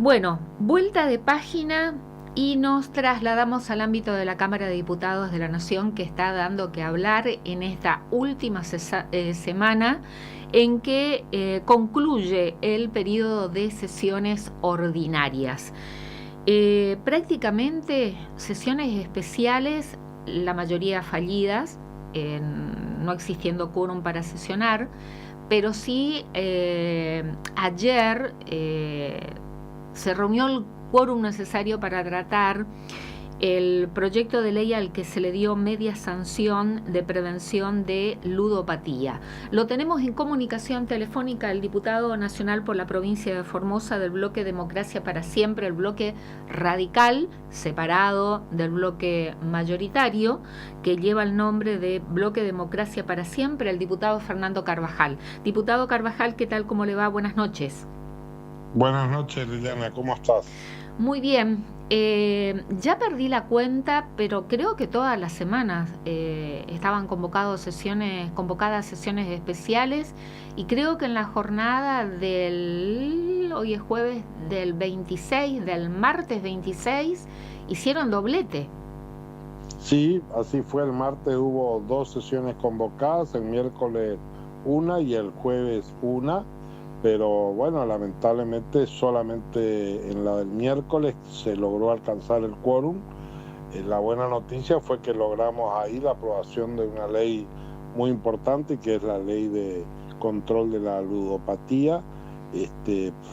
Bueno, vuelta de página y nos trasladamos al ámbito de la Cámara de Diputados de la Nación, que está dando que hablar en esta última semana en que concluye el periodo de sesiones ordinarias. Prácticamente sesiones especiales, la mayoría fallidas, no existiendo quórum para sesionar, pero sí ayer se reunió el quórum necesario para tratar el proyecto de ley al que se le dio media sanción de prevención de ludopatía. Lo tenemos en comunicación telefónica el diputado nacional por la provincia de Formosa del bloque Democracia para Siempre, el bloque radical, separado del bloque mayoritario, que lleva el nombre de Bloque Democracia para Siempre, el diputado Fernando Carvajal. Diputado Carvajal, ¿qué tal? ¿Cómo le va? Buenas noches. Buenas noches, Liliana, ¿cómo estás? Muy bien, ya perdí la cuenta, pero creo que todas las semanas estaban convocadas sesiones especiales, y creo que en la jornada hoy es jueves, del 26, del martes 26, hicieron doblete. Sí, así fue. El martes hubo 2 sesiones convocadas, el miércoles una y el jueves una, pero bueno, lamentablemente solamente en la del miércoles se logró alcanzar el quórum. La buena noticia fue que logramos ahí la aprobación de una ley muy importante, que es la ley de control de la ludopatía,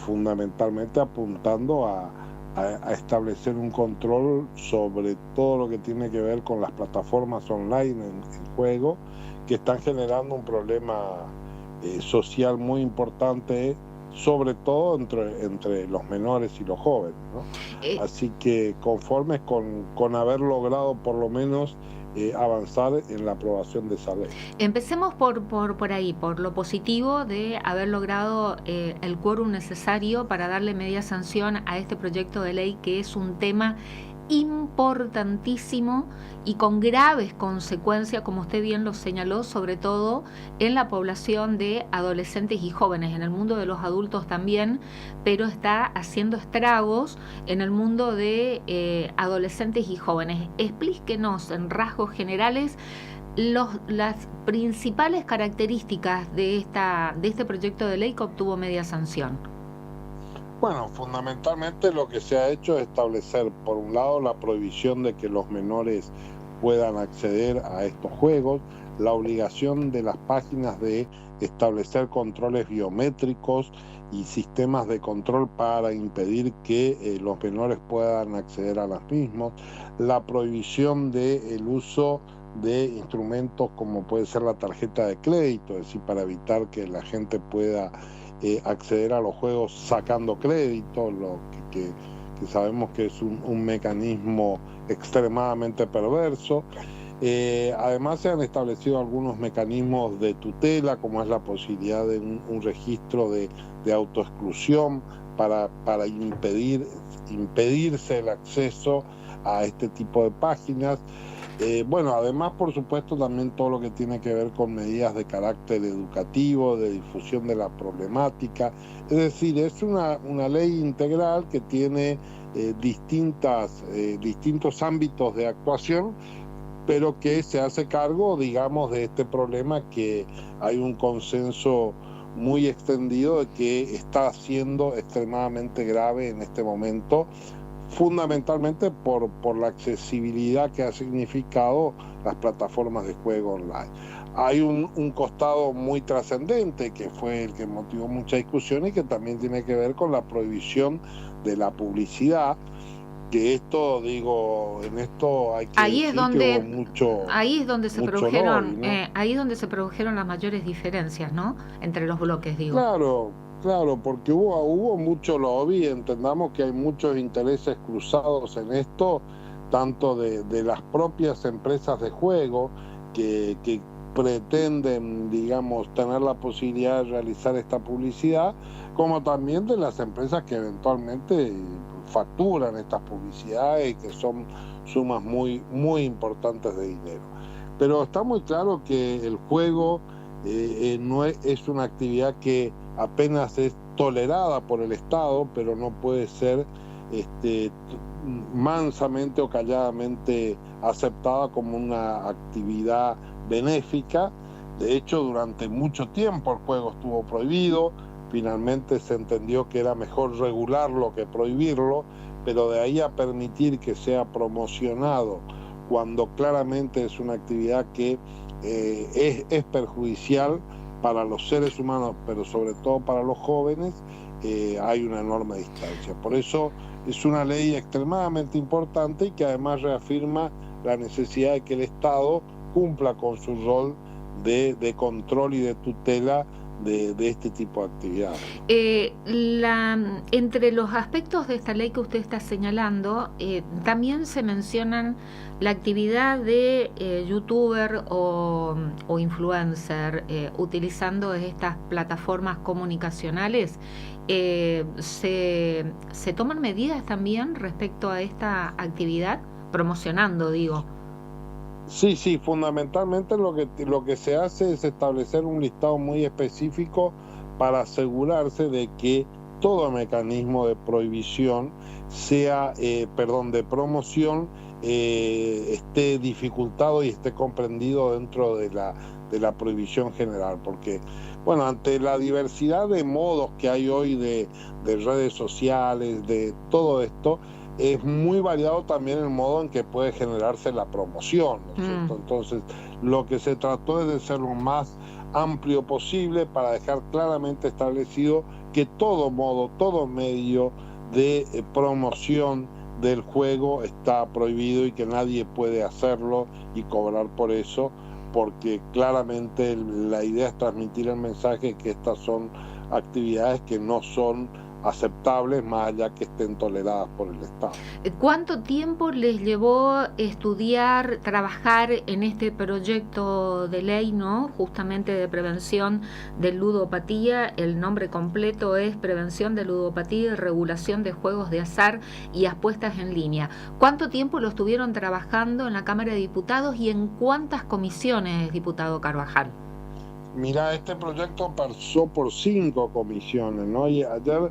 fundamentalmente apuntando a establecer un control sobre todo lo que tiene que ver con las plataformas online en juego, que están generando un problema social muy importante, sobre todo entre los menores y los jóvenes, ¿no? Así que conformes con haber logrado por lo menos avanzar en la aprobación de esa ley. Empecemos por ahí, por lo positivo de haber logrado el quórum necesario para darle media sanción a este proyecto de ley, que es un tema importantísimo y con graves consecuencias, como usted bien lo señaló, sobre todo en la población de adolescentes y jóvenes, en el mundo de los adultos también, pero está haciendo estragos en el mundo de adolescentes y jóvenes. Explíquenos en rasgos generales las principales características de este proyecto de ley que obtuvo media sanción. Bueno, fundamentalmente lo que se ha hecho es establecer, por un lado, la prohibición de que los menores puedan acceder a estos juegos, la obligación de las páginas de establecer controles biométricos y sistemas de control para impedir que los menores puedan acceder a los mismos, la prohibición del uso de instrumentos como puede ser la tarjeta de crédito, es decir, para evitar que la gente pueda acceder a los juegos sacando crédito, lo que sabemos que es un mecanismo extremadamente perverso. Además se han establecido algunos mecanismos de tutela, como es la posibilidad de un registro de autoexclusión para impedirse el acceso a este tipo de páginas. Bueno, además, por supuesto, también todo lo que tiene que ver con medidas de carácter educativo, de difusión de la problemática. Es decir, es una ley integral que tiene distintos ámbitos de actuación, pero que se hace cargo, digamos, de este problema que hay un consenso muy extendido de que está siendo extremadamente grave en este momento, fundamentalmente por la accesibilidad que ha significado las plataformas de juego online. Hay un costado muy trascendente que fue el que motivó mucha discusión y que también tiene que ver con la prohibición de la publicidad, que esto, digo, en esto hay que ahí es donde, que hubo mucho ahí es donde se produjeron lobby, ¿no? ahí es donde se produjeron las mayores diferencias, ¿no? Entre los bloques, digo. Claro, porque hubo mucho lobby. Entendamos que hay muchos intereses cruzados en esto, tanto de las propias empresas de juego que pretenden, digamos, tener la posibilidad de realizar esta publicidad, como también de las empresas que eventualmente facturan estas publicidades, que son sumas muy, muy importantes de dinero. Pero está muy claro que el juego no es una actividad que apenas es tolerada por el Estado, pero no puede ser mansamente o calladamente aceptada como una actividad benéfica. De hecho, durante mucho tiempo el juego estuvo prohibido, finalmente se entendió que era mejor regularlo que prohibirlo, pero de ahí a permitir que sea promocionado cuando claramente es una actividad que es perjudicial para los seres humanos, pero sobre todo para los jóvenes, hay una enorme distancia. Por eso es una ley extremadamente importante y que además reafirma la necesidad de que el Estado cumpla con su rol de control y de tutela de este tipo de actividades. Entre los aspectos de esta ley que usted está señalando, también se mencionan la actividad de youtuber o influencer utilizando estas plataformas comunicacionales. ¿Se toman medidas también respecto a esta actividad? Promocionando, digo. Sí, fundamentalmente lo que se hace es establecer un listado muy específico para asegurarse de que todo mecanismo de prohibición de promoción esté dificultado y esté comprendido dentro de la prohibición general, porque bueno, ante la diversidad de modos que hay hoy de redes sociales, de todo esto, es muy variado también el modo en que puede generarse la promoción, ¿no es cierto? Entonces, lo que se trató es de ser lo más amplio posible para dejar claramente establecido que todo modo, todo medio de promoción del juego está prohibido y que nadie puede hacerlo y cobrar por eso, porque claramente la idea es transmitir el mensaje que estas son actividades que no son aceptables, más allá que estén toleradas por el Estado. ¿Cuánto tiempo les llevó estudiar, trabajar en este proyecto de ley, ¿no? Justamente de prevención de ludopatía? El nombre completo es Prevención de Ludopatía y Regulación de Juegos de Azar y Apuestas en Línea. ¿Cuánto tiempo lo estuvieron trabajando en la Cámara de Diputados y en cuántas comisiones, diputado Carvajal? Mira, este proyecto pasó por 5 comisiones, ¿no? Y ayer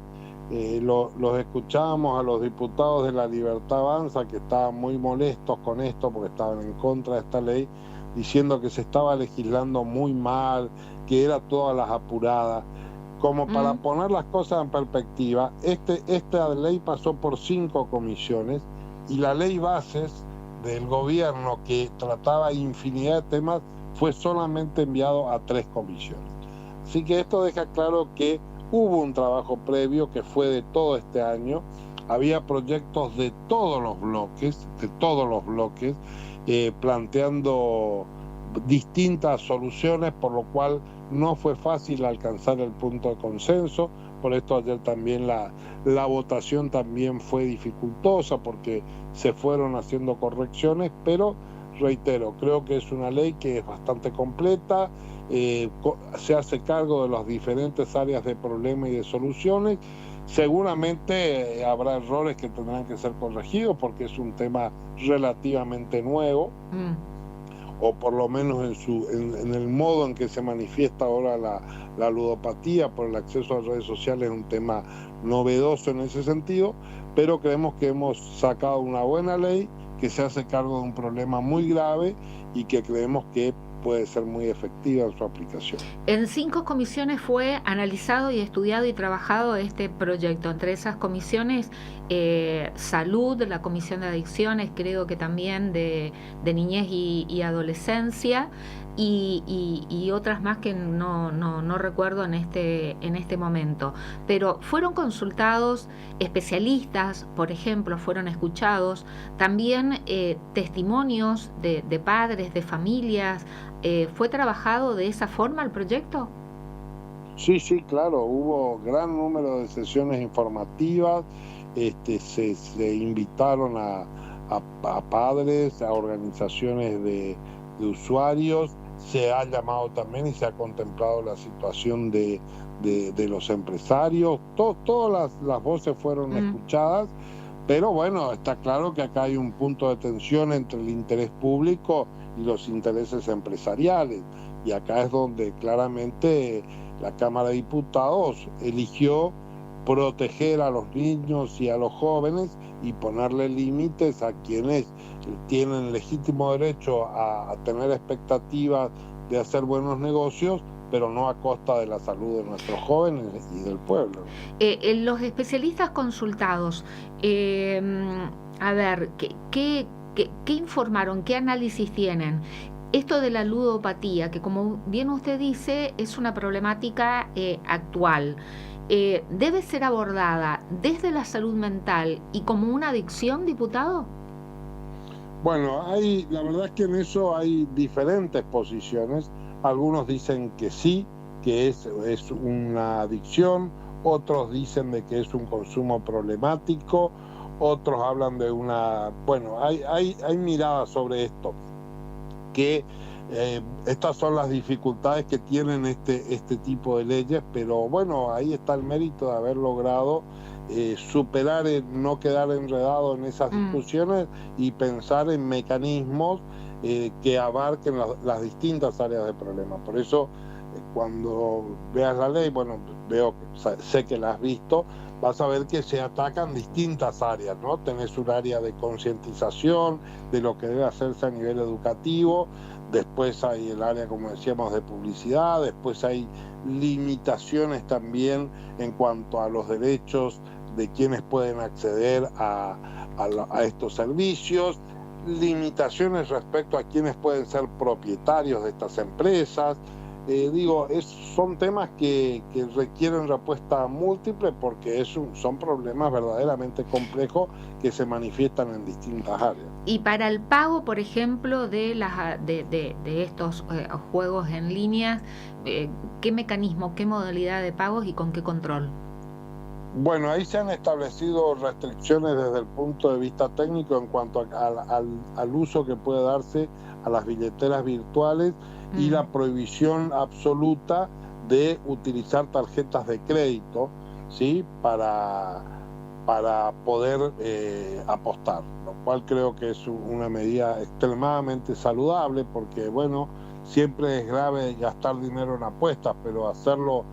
los escuchábamos a los diputados de La Libertad Avanza, que estaban muy molestos con esto porque estaban en contra de esta ley, diciendo que se estaba legislando muy mal, que era todas las apuradas. Como para poner las cosas en perspectiva, esta ley pasó por 5 comisiones y la ley bases del gobierno, que trataba infinidad de temas, fue solamente enviado a 3 comisiones. Así que esto deja claro que hubo un trabajo previo que fue de todo este año. Había proyectos de todos los bloques, planteando distintas soluciones, por lo cual no fue fácil alcanzar el punto de consenso. Por esto ayer también la votación también fue dificultosa, porque se fueron haciendo correcciones, pero reitero, creo que es una ley que es bastante completa, se hace cargo de las diferentes áreas de problema y de soluciones. Seguramente habrá errores que tendrán que ser corregidos porque es un tema relativamente nuevo, o por lo menos en el modo en que se manifiesta ahora la ludopatía por el acceso a redes sociales, es un tema novedoso en ese sentido, pero creemos que hemos sacado una buena ley que se hace cargo de un problema muy grave y que creemos que puede ser muy efectiva en su aplicación. En 5 comisiones fue analizado y estudiado y trabajado este proyecto. Entre esas comisiones, salud, la comisión de adicciones, creo que también de niñez y adolescencia, y otras más que no recuerdo en este momento. Pero fueron consultados especialistas, por ejemplo, fueron escuchados, también testimonios de padres, de familias. ¿Fue trabajado de esa forma el proyecto? Sí, claro, hubo gran número de sesiones informativas, se invitaron a padres, a organizaciones de usuarios, se ha llamado también y se ha contemplado la situación de los empresarios, todas las voces fueron escuchadas, pero bueno, está claro que acá hay un punto de tensión entre el interés público y los intereses empresariales. Y acá es donde claramente la Cámara de Diputados eligió proteger a los niños y a los jóvenes y ponerle límites a quienes tienen legítimo derecho a tener expectativas de hacer buenos negocios, pero no a costa de la salud de nuestros jóvenes y del pueblo. Los especialistas consultados, a ver, ¿qué informaron? ¿Qué análisis tienen? Esto de la ludopatía, que como bien usted dice, es una problemática actual, ¿debe ser abordada desde la salud mental y como una adicción, diputado? Bueno, la verdad es que en eso hay diferentes posiciones. Algunos dicen que sí, que es una adicción, otros dicen de que es un consumo problemático, otros hablan de una... Bueno, hay miradas sobre esto, que estas son las dificultades que tienen este tipo de leyes, pero bueno, ahí está el mérito de haber logrado superar, no quedar enredado en esas discusiones y pensar en mecanismos que abarquen las distintas áreas de problema. Por eso, cuando veas la ley, bueno, sé que la has visto, vas a ver que se atacan distintas áreas, ¿no? Tenés un área de concientización de lo que debe hacerse a nivel educativo, después hay el área, como decíamos, de publicidad, después hay limitaciones también en cuanto a los derechos de quienes pueden acceder a estos servicios, limitaciones respecto a quienes pueden ser propietarios de estas empresas. Son temas que requieren respuesta múltiple porque son problemas verdaderamente complejos que se manifiestan en distintas áreas. Y para el pago, por ejemplo, de estos juegos en línea, ¿qué mecanismo, qué modalidad de pagos y con qué control? Bueno, ahí se han establecido restricciones desde el punto de vista técnico en cuanto al uso que puede darse a las billeteras virtuales y la prohibición absoluta de utilizar tarjetas de crédito, ¿sí? para poder apostar, lo cual creo que es una medida extremadamente saludable porque, bueno, siempre es grave gastar dinero en apuestas, pero hacerlo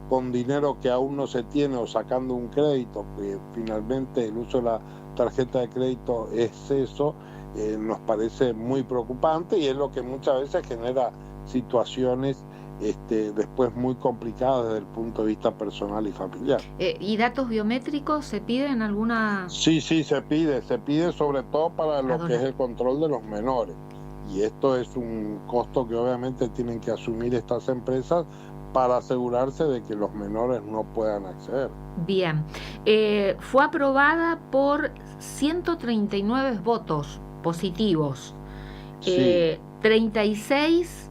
con dinero que aún no se tiene o sacando un crédito, que finalmente el uso de la tarjeta de crédito es eso, nos parece muy preocupante y es lo que muchas veces genera situaciones después muy complicadas desde el punto de vista personal y familiar. ¿Y datos biométricos se piden alguna...? Sí, se pide sobre todo para lo que es el control de los menores, y esto es un costo que obviamente tienen que asumir estas empresas para asegurarse de que los menores no puedan acceder. Bien, fue aprobada por 139 votos positivos, sí. 36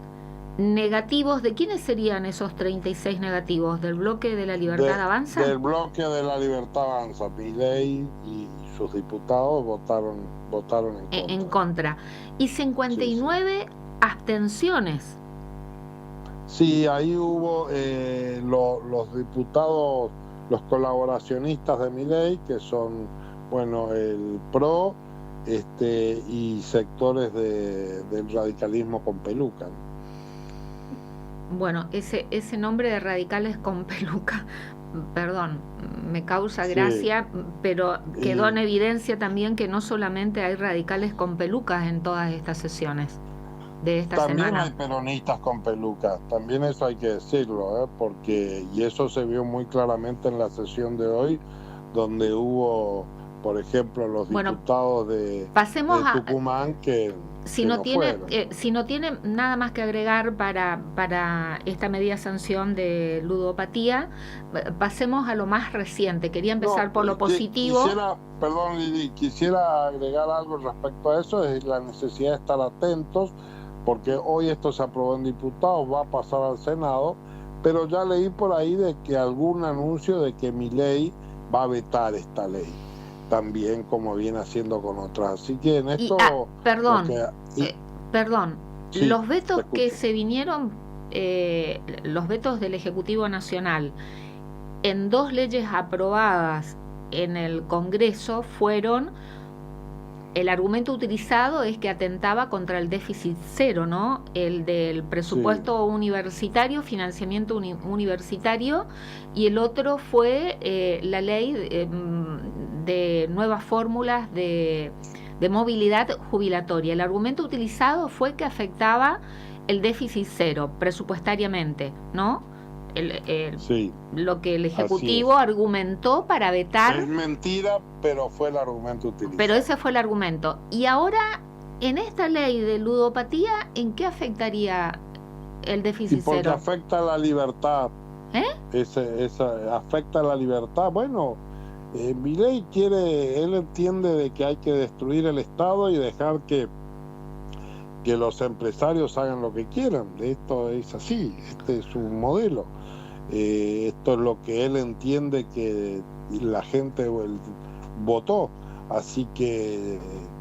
negativos. ¿De quiénes serían esos 36 negativos? ¿Del bloque de la Libertad Avanza? Del bloque de la Libertad Avanza. Milei y sus diputados votaron en contra. En contra. Y 59 abstenciones. Sí, ahí hubo los diputados, los colaboracionistas de Milei, que son, bueno, el PRO y sectores del radicalismo con peluca. Bueno, ese nombre de radicales con peluca, perdón, me causa gracia, pero quedó en evidencia también que no solamente hay radicales con pelucas en todas estas sesiones de esta también semana. Hay peronistas con pelucas, también eso hay que decirlo, y eso se vio muy claramente en la sesión de hoy, donde hubo, por ejemplo, los diputados de Tucumán que... Si no tiene nada más que agregar para esta media sanción de ludopatía, pasemos a lo más reciente. Quería empezar por lo positivo. Perdón, Lili, quisiera agregar algo respecto a eso, es la necesidad de estar atentos, porque hoy esto se aprobó en diputados, va a pasar al Senado, pero ya leí por ahí de que algún anuncio de que Milei va a vetar esta ley, también como viene haciendo con otras. Así que en esto... Perdón, sí, los vetos que se vinieron, los vetos del Ejecutivo Nacional en dos leyes aprobadas en el Congreso fueron el argumento utilizado es que atentaba contra el déficit cero, ¿no? El del presupuesto universitario, financiamiento universitario, y el otro fue la ley de nuevas fórmulas de movilidad jubilatoria. El argumento utilizado fue que afectaba el déficit cero presupuestariamente, ¿no? Lo que el Ejecutivo argumentó para vetar. Es mentira, pero fue el argumento utilizado. Pero ese fue el argumento. Y ahora, en esta ley de ludopatía, ¿en qué afectaría el déficit cero? Porque afecta la libertad. Afecta la libertad. Bueno, Milei él entiende de que hay que destruir el Estado y dejar que los empresarios hagan lo que quieran. Esto es así, este es su modelo. Esto es lo que él entiende que la gente votó. Así que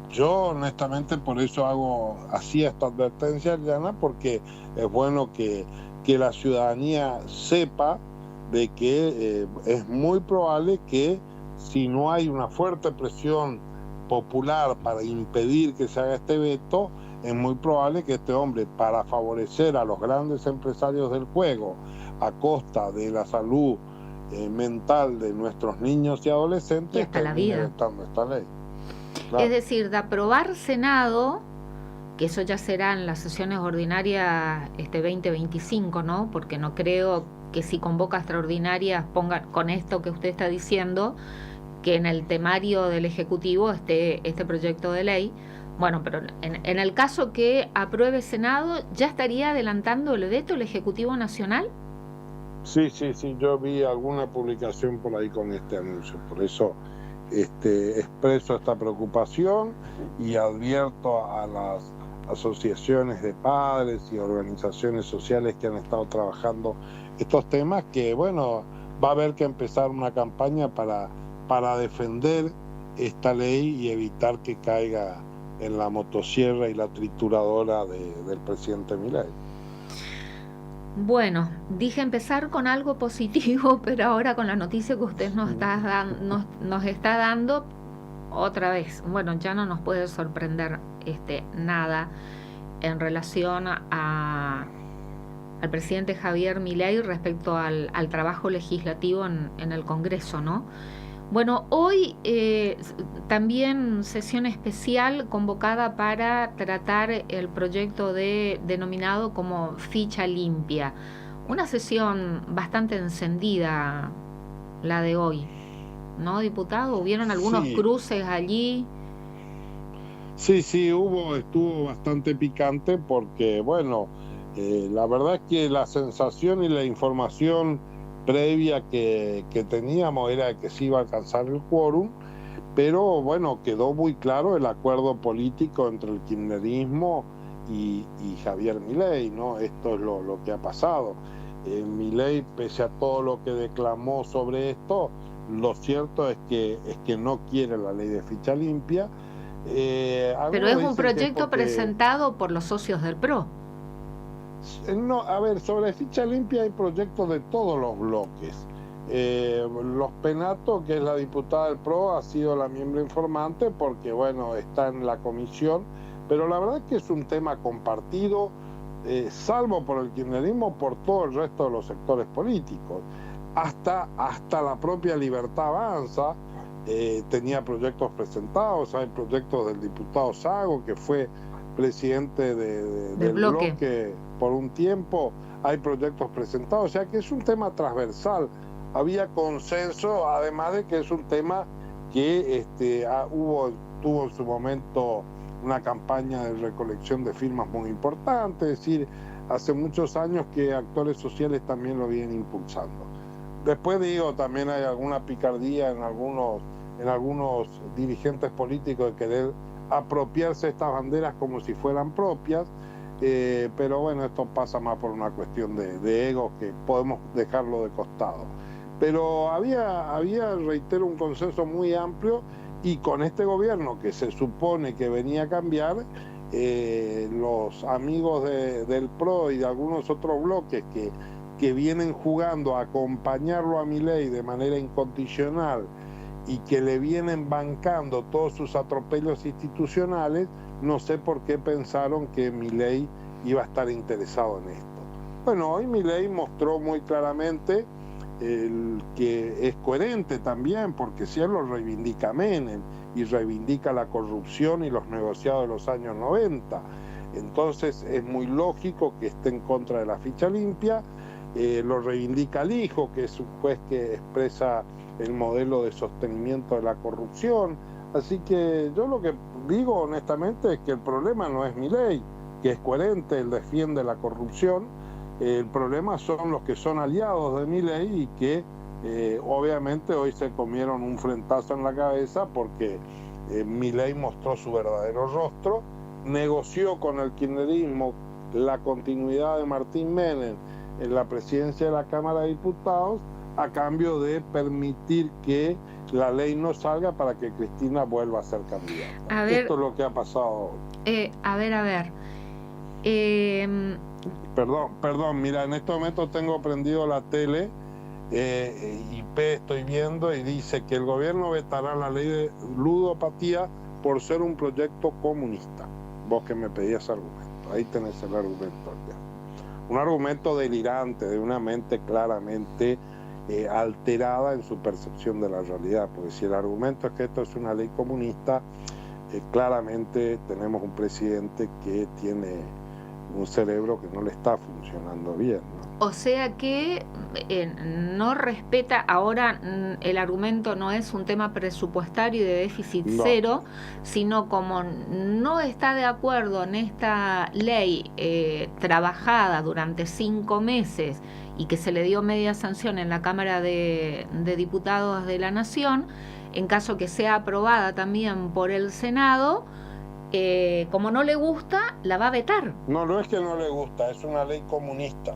yo honestamente por eso hacía esta advertencia, Diana, porque es bueno que la ciudadanía sepa de que es muy probable que si no hay una fuerte presión popular para impedir que se haga este veto, es muy probable que este hombre, para favorecer a los grandes empresarios del juego a costa de la salud mental de nuestros niños y adolescentes, y hasta la vida, esta ley. Claro. Es decir, de aprobar Senado, que eso ya será en las sesiones ordinarias 2025, ¿no? Porque no creo que si convoca extraordinarias ponga con esto que usted está diciendo, que en el temario del Ejecutivo esté este proyecto de ley. Bueno, pero en el caso que apruebe Senado, ¿ya estaría adelantando el veto el Ejecutivo Nacional? Sí, yo vi alguna publicación por ahí con este anuncio, por eso expreso esta preocupación y advierto a las asociaciones de padres y organizaciones sociales que han estado trabajando estos temas, que bueno, va a haber que empezar una campaña para defender esta ley y evitar que caiga en la motosierra y la trituradora del presidente Milei. Bueno, dije empezar con algo positivo, pero ahora con la noticia que usted nos está dando, otra vez, bueno, ya no nos puede sorprender nada en relación al presidente Javier Milei respecto al trabajo legislativo en el Congreso, ¿no? Bueno, hoy también sesión especial convocada para tratar el proyecto denominado como ficha limpia. Una sesión bastante encendida la de hoy, ¿no, diputado? ¿Hubieron algunos cruces allí? Sí, estuvo bastante picante porque, bueno, la verdad es que la sensación y la información previa que teníamos era que se iba a alcanzar el quórum, pero bueno, quedó muy claro el acuerdo político entre el kirchnerismo y Javier Milei, ¿no? Esto es lo que ha pasado. Milei, pese a todo lo que declamó sobre esto, lo cierto es que no quiere la ley de ficha limpia. Pero es un proyecto presentado por los socios del PRO. No, a ver, sobre ficha limpia hay proyectos de todos los bloques. Los Penato, que es la diputada del PRO, ha sido la miembro informante porque, bueno, está en la comisión, pero la verdad es que es un tema compartido, salvo por el kirchnerismo, por todo el resto de los sectores políticos. Hasta la propia Libertad Avanza tenía proyectos presentados. Hay proyectos del diputado Sago, que fue presidente del bloque por un tiempo, hay proyectos presentados, o sea que es un tema transversal, había consenso, además de que es un tema que tuvo en su momento una campaña de recolección de firmas muy importante, es decir, hace muchos años que actores sociales también lo vienen impulsando. Después también hay alguna picardía en algunos dirigentes políticos de querer apropiarse estas banderas como si fueran propias, pero bueno, esto pasa más por una cuestión de ego, que podemos dejarlo de costado. Pero había, reitero, un consenso muy amplio, y con este gobierno que se supone que venía a cambiar, los amigos del PRO y de algunos otros bloques que vienen jugando a acompañarlo a Milei de manera incondicional y que le vienen bancando todos sus atropellos institucionales, no sé por qué pensaron que Milei iba a estar interesado en esto. Bueno, hoy Milei mostró muy claramente que es coherente también, porque si él lo reivindica a Menem y reivindica la corrupción y los negociados de los años 90, entonces es muy lógico que esté en contra de la ficha limpia. Lo reivindica el hijo, que es un juez que expresa el modelo de sostenimiento de la corrupción. Así que yo lo que digo honestamente es que el problema no es Milei, que es coherente, él defiende la corrupción. El problema son los que son aliados de Milei y que obviamente hoy se comieron un frentazo en la cabeza porque Milei mostró su verdadero rostro, negoció con el kirchnerismo la continuidad de Martín Menem en la presidencia de la Cámara de Diputados a cambio de permitir que la ley no salga para que Cristina vuelva a ser candidata. Esto es lo que ha pasado hoy. A ver. Perdón, mira, en este momento tengo prendido la tele, IP estoy viendo y dice que el gobierno vetará la ley de ludopatía por ser un proyecto comunista. Vos que me pedías argumento, ahí tenés el argumento ya. Un argumento delirante de una mente claramente alterada en su percepción de la realidad, porque si el argumento es que esto es una ley comunista, claramente tenemos un presidente que tiene un cerebro que no le está funcionando bien, ¿no? O sea que no respeta, ahora el argumento no es un tema presupuestario y de déficit cero, sino como no está de acuerdo en esta ley trabajada durante 5 meses y que se le dio media sanción en la Cámara de Diputados de la Nación, en caso que sea aprobada también por el Senado, como no le gusta, la va a vetar. No es que no le gusta, es una ley comunista.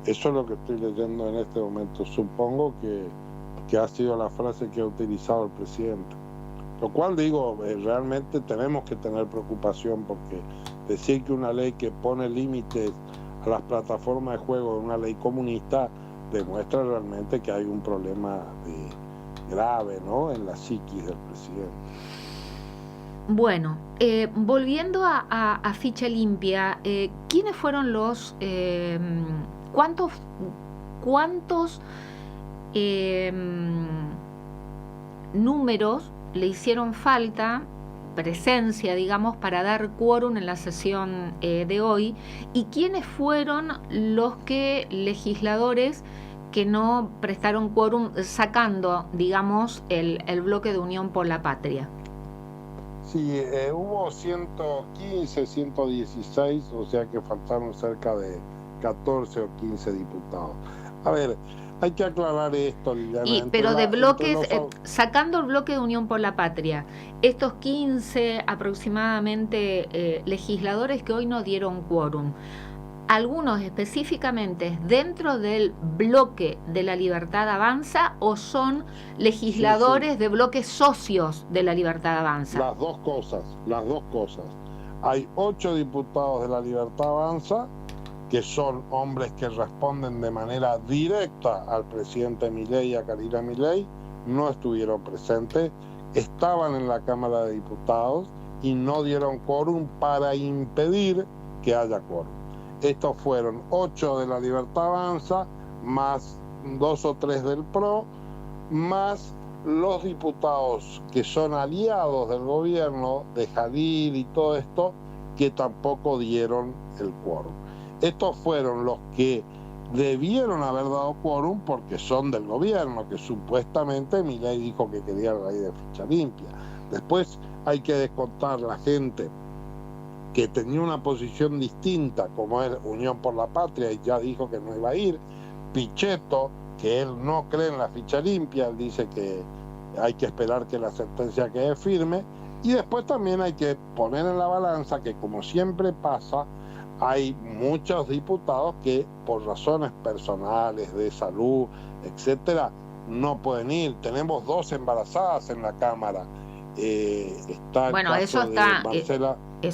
Eso es lo que estoy leyendo en este momento. Supongo que ha sido la frase que ha utilizado el presidente. Lo cual digo, realmente tenemos que tener preocupación, porque decir que una ley que pone límites a las plataformas de juego es una ley comunista demuestra realmente que hay un problema grave, ¿no?, en la psiquis del presidente. Bueno, volviendo a ficha limpia, ¿quiénes fueron los... ¿Cuántos números le hicieron falta, presencia, digamos, para dar quórum en la sesión de hoy? ¿Y quiénes fueron los legisladores que no prestaron quórum, sacando, digamos, el bloque de Unión por la Patria? Sí, hubo 115, 116, o sea que faltaron cerca de 14 o 15 diputados. A ver, hay que aclarar esto, Liliana. Pero de bloques, sacando el bloque de Unión por la Patria, estos 15 aproximadamente legisladores que hoy no dieron quórum, algunos específicamente dentro del bloque de La Libertad Avanza, o son legisladores de bloques socios de La Libertad Avanza? Las dos cosas. Hay 8 diputados de La Libertad Avanza que son hombres que responden de manera directa al presidente Milei y a Karina Milei, no estuvieron presentes, estaban en la Cámara de Diputados y no dieron quórum para impedir que haya quórum. Estos fueron 8 de La Libertad Avanza, más 2 o 3 del PRO, más los diputados que son aliados del gobierno, de Jalil y todo esto, que tampoco dieron el quórum. Estos fueron los que debieron haber dado quórum porque son del gobierno, que supuestamente Milei dijo que quería la ley de ficha limpia. Después hay que descontar la gente que tenía una posición distinta, como es Unión por la Patria, y ya dijo que no iba a ir. Pichetto, que él no cree en la ficha limpia, él dice que hay que esperar que la sentencia quede firme. Y después también hay que poner en la balanza que, como siempre pasa, hay muchos diputados que por razones personales, de salud, etcétera, no pueden ir. Tenemos 2 embarazadas en la Cámara. Bueno, eso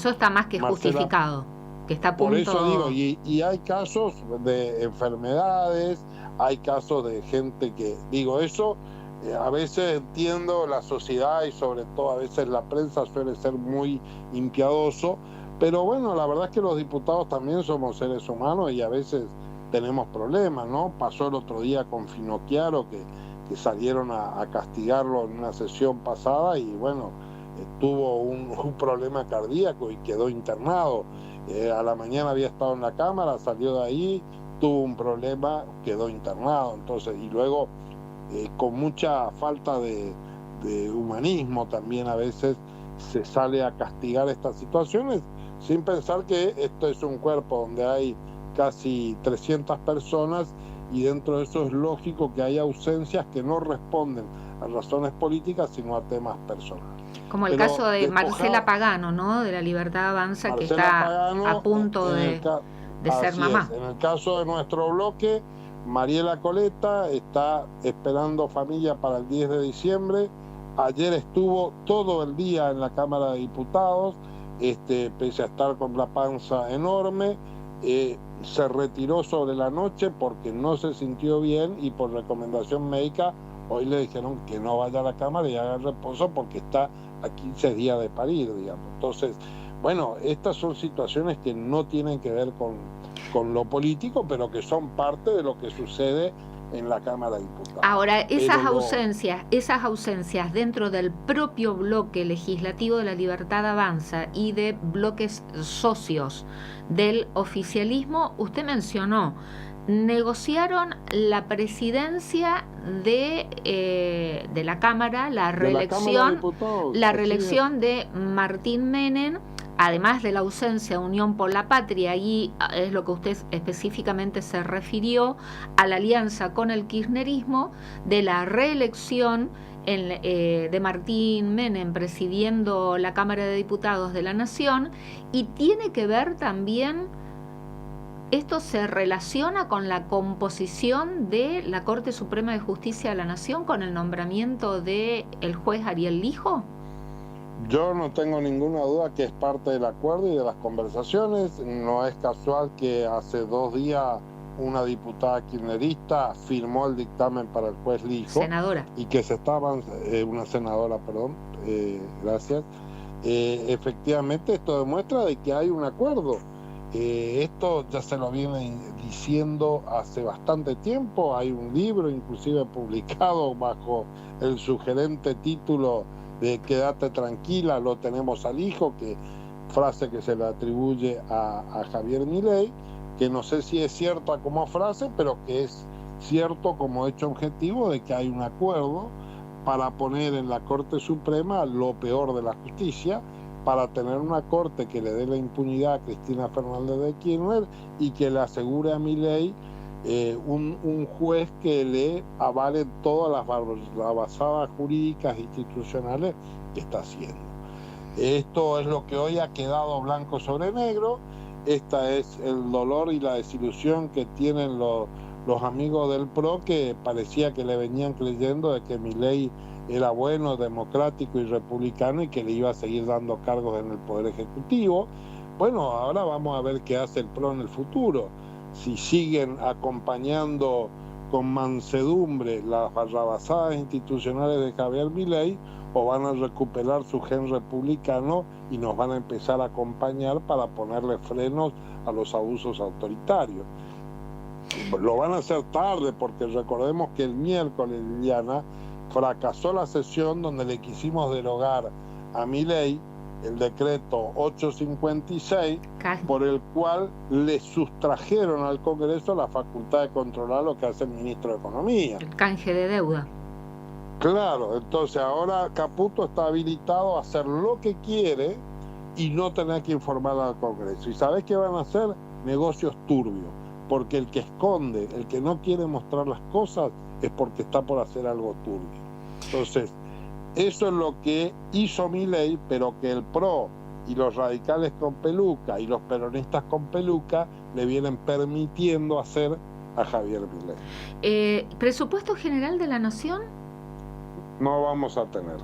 está más que justificado, que está a punto. Por eso digo, y hay casos de enfermedades, hay casos de gente que, digo, eso A veces entiendo la sociedad y sobre todo a veces la prensa suele ser muy impiedoso, pero bueno, la verdad es que los diputados también somos seres humanos y a veces tenemos problemas, ¿no? Pasó el otro día con Finocchiaro que salieron a castigarlo en una sesión pasada y bueno, tuvo un problema cardíaco y quedó internado. A la mañana había estado en la Cámara, salió de ahí, tuvo un problema, quedó internado. Entonces, y luego con mucha falta de humanismo también a veces se sale a castigar estas situaciones sin pensar que esto es un cuerpo donde hay casi 300 personas y dentro de eso es lógico que haya ausencias que no responden a razones políticas sino a temas personales. Como el caso de Marcela Pagano, ¿no? De la Libertad Avanza, Marcela, que está Pagano, a punto de ser mamá. En el caso de nuestro bloque, Mariela Coleta está esperando familia para el 10 de diciembre. Ayer estuvo todo el día en la Cámara de Diputados, pese a estar con la panza enorme. Se retiró sobre la noche porque no se sintió bien y por recomendación médica hoy le dijeron que no vaya a la Cámara y haga reposo porque está a 15 días de parir, digamos. Entonces, bueno, estas son situaciones que no tienen que ver con lo político, pero que son parte de lo que sucede en la Cámara de Diputados. Ahora, esas ausencias dentro del propio bloque legislativo de la Libertad Avanza y de bloques socios del oficialismo, usted mencionó, negociaron la presidencia de la Cámara, la reelección de Martín Menem, además de la ausencia de Unión por la Patria, y es lo que usted específicamente se refirió, a la alianza con el kirchnerismo, de la reelección de Martín Menem presidiendo la Cámara de Diputados de la Nación, y tiene que ver también, esto se relaciona con la composición de la Corte Suprema de Justicia de la Nación, con el nombramiento del juez Ariel Lijo. Yo no tengo ninguna duda que es parte del acuerdo y de las conversaciones. No es casual que hace 2 días una diputada kirchnerista firmó el dictamen para el juez Lijo. Senadora. Y que se estaban, una senadora, perdón, gracias. Efectivamente, esto demuestra de que hay un acuerdo. Esto ya se lo viene diciendo hace bastante tiempo. Hay un libro inclusive publicado bajo el sugerente título de Quédate tranquila, lo tenemos al hijo, que frase que se le atribuye a Javier Milei, que no sé si es cierta como frase, pero que es cierto como hecho objetivo de que hay un acuerdo para poner en la Corte Suprema lo peor de la justicia, para tener una corte que le dé la impunidad a Cristina Fernández de Kirchner y que le asegure a Milei un juez que le avale todas las barrabasadas jurídicas e institucionales que está haciendo. Esto es lo que hoy ha quedado blanco sobre negro. Esta es el dolor y la desilusión que tienen los amigos del PRO, que parecía que le venían creyendo de que Milei era bueno, democrático y republicano y que le iba a seguir dando cargos en el Poder Ejecutivo. Bueno, ahora vamos a ver qué hace el PRO en el futuro. Si siguen acompañando con mansedumbre las barrabasadas institucionales de Javier Milei, o van a recuperar su gen republicano y nos van a empezar a acompañar para ponerle frenos a los abusos autoritarios. Lo van a hacer tarde, porque recordemos que el miércoles, Liliana, fracasó la sesión donde le quisimos derogar a Milei el decreto 856, por el cual le sustrajeron al Congreso la facultad de controlar lo que hace el ministro de Economía. El canje de deuda. Claro, entonces ahora Caputo está habilitado a hacer lo que quiere y no tener que informar al Congreso. ¿Y sabés qué van a hacer? Negocios turbios, porque el que esconde, el que no quiere mostrar las cosas, es porque está por hacer algo turbio. Entonces, eso es lo que hizo Milei, pero que el PRO y los radicales con peluca y los peronistas con peluca le vienen permitiendo hacer a Javier Milei. ¿Presupuesto general de la Nación? No vamos a tener.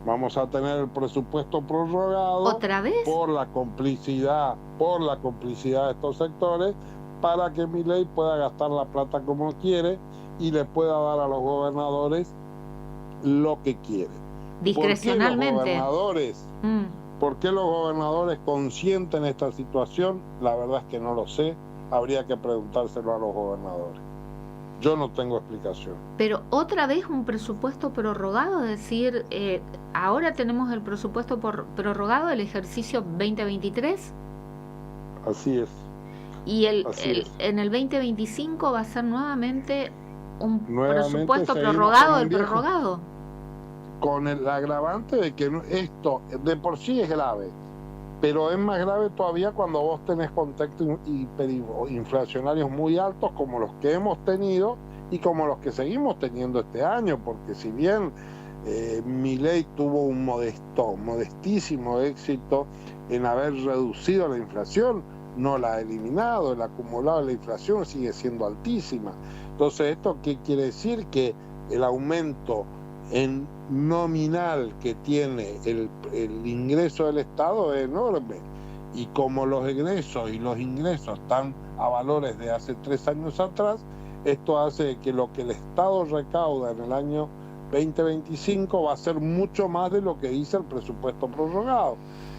Vamos a tener el presupuesto prorrogado. ¿Otra vez? Por la complicidad de estos sectores, para que Milei pueda gastar la plata como quiere y le pueda dar a los gobernadores lo que quiere. Discrecionalmente. ¿Por qué los gobernadores consienten esta situación? La verdad es que no lo sé. Habría que preguntárselo a los gobernadores. Yo no tengo explicación. Pero otra vez un presupuesto prorrogado, es decir, ahora tenemos el presupuesto prorrogado del ejercicio 2023. Así es. Y en el 2025 va a ser nuevamente un presupuesto prorrogado del prorrogado. Con el agravante de que esto de por sí es grave, pero es más grave todavía cuando vos tenés contextos hiperinflacionarios muy altos como los que hemos tenido y como los que seguimos teniendo este año, porque si bien Milei tuvo un modestísimo éxito en haber reducido la inflación, no la ha eliminado, el acumulado de la inflación sigue siendo altísima. Entonces, ¿esto qué quiere decir? Que el aumento en nominal que tiene el ingreso del Estado es enorme, y como los egresos y los ingresos están a valores de hace 3 años atrás, esto hace que lo que el Estado recauda en el año 2025 va a ser mucho más de lo que dice el presupuesto prorrogado.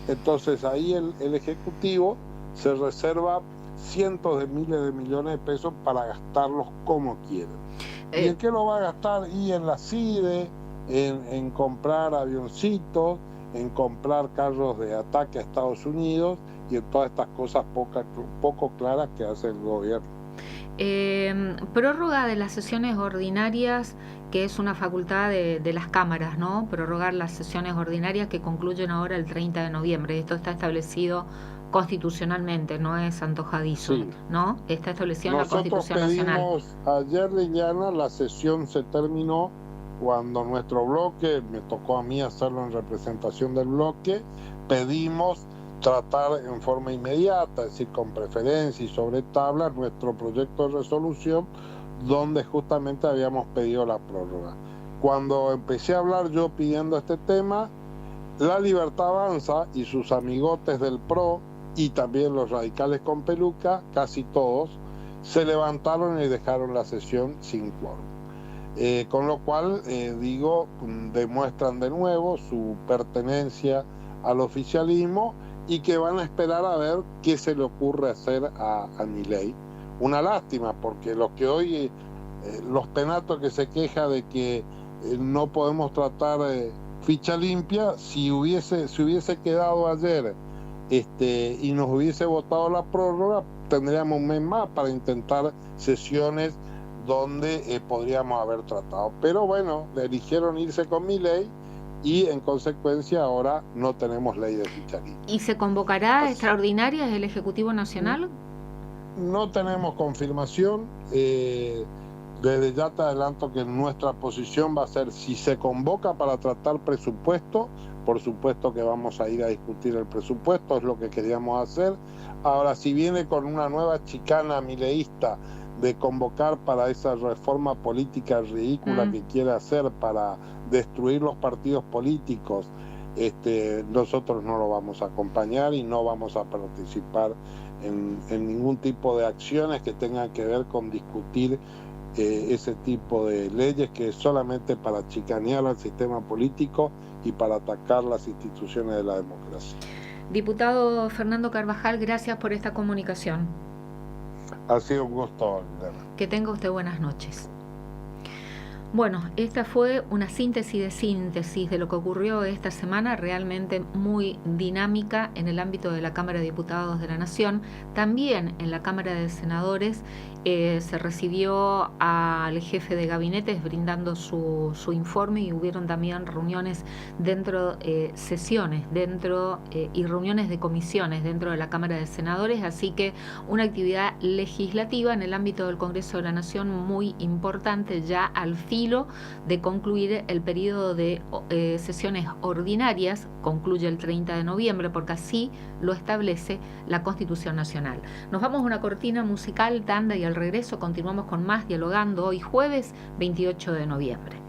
Entonces ahí el Ejecutivo se reserva cientos de miles de millones de pesos para gastarlos como quieren. ¿Y en qué lo va a gastar? Y en la CIDE, en comprar avioncitos, en comprar carros de ataque a Estados Unidos y en todas estas cosas poco claras que hace el gobierno. Prórroga de las sesiones ordinarias, que es una facultad de las cámaras, ¿no? Prorrogar las sesiones ordinarias que concluyen ahora el 30 de noviembre. Esto está establecido constitucionalmente, no es antojadizo, sí, ¿no? Está establecido en la Constitución Nacional. Nosotros pedimos ayer, Liliana, la sesión se terminó cuando nuestro bloque, me tocó a mí hacerlo en representación del bloque, pedimos tratar en forma inmediata, es decir, con preferencia y sobre tabla, nuestro proyecto de resolución donde justamente habíamos pedido la prórroga. Cuando empecé a hablar yo pidiendo este tema, La Libertad Avanza y sus amigotes del PRO y también los radicales con peluca, casi todos, se levantaron y dejaron la sesión sin quórum. Con lo cual, demuestran de nuevo su pertenencia al oficialismo y que van a esperar a ver qué se le ocurre hacer a Milei. Una lástima, porque los que hoy, los penatos que se queja de que no podemos tratar ficha limpia, si hubiese quedado ayer y nos hubiese votado la prórroga, tendríamos un mes más para intentar sesiones donde podríamos haber tratado. Pero bueno, eligieron irse con Milei y en consecuencia ahora no tenemos ley de ficha limpia. ¿Y se convocará extraordinarias el Ejecutivo Nacional? No tenemos confirmación. Desde ya te adelanto que nuestra posición va a ser, si se convoca para tratar presupuesto, por supuesto que vamos a ir a discutir el presupuesto, es lo que queríamos hacer. Ahora, si viene con una nueva chicana mileísta de convocar para esa reforma política ridícula que quiere hacer para destruir los partidos políticos, nosotros no lo vamos a acompañar y no vamos a participar en ningún tipo de acciones que tengan que ver con discutir ese tipo de leyes que es solamente para chicanear al sistema político y para atacar las instituciones de la democracia. Diputado Fernando Carvajal, gracias por esta comunicación. Ha sido un gusto, Elena. Que tenga usted buenas noches. Bueno, esta fue una síntesis de lo que ocurrió esta semana, realmente muy dinámica en el ámbito de la Cámara de Diputados de la Nación. También en la Cámara de Senadores se recibió al jefe de gabinetes brindando su informe y hubieron también reuniones sesiones y reuniones de comisiones dentro de la Cámara de Senadores, así que una actividad legislativa en el ámbito del Congreso de la Nación muy importante, ya al filo de concluir el periodo de sesiones ordinarias, concluye el 30 de noviembre, porque así lo establece la Constitución Nacional. Nos vamos a una cortina musical, tanda, y al regreso continuamos con más Dialogando, hoy jueves 28 de noviembre.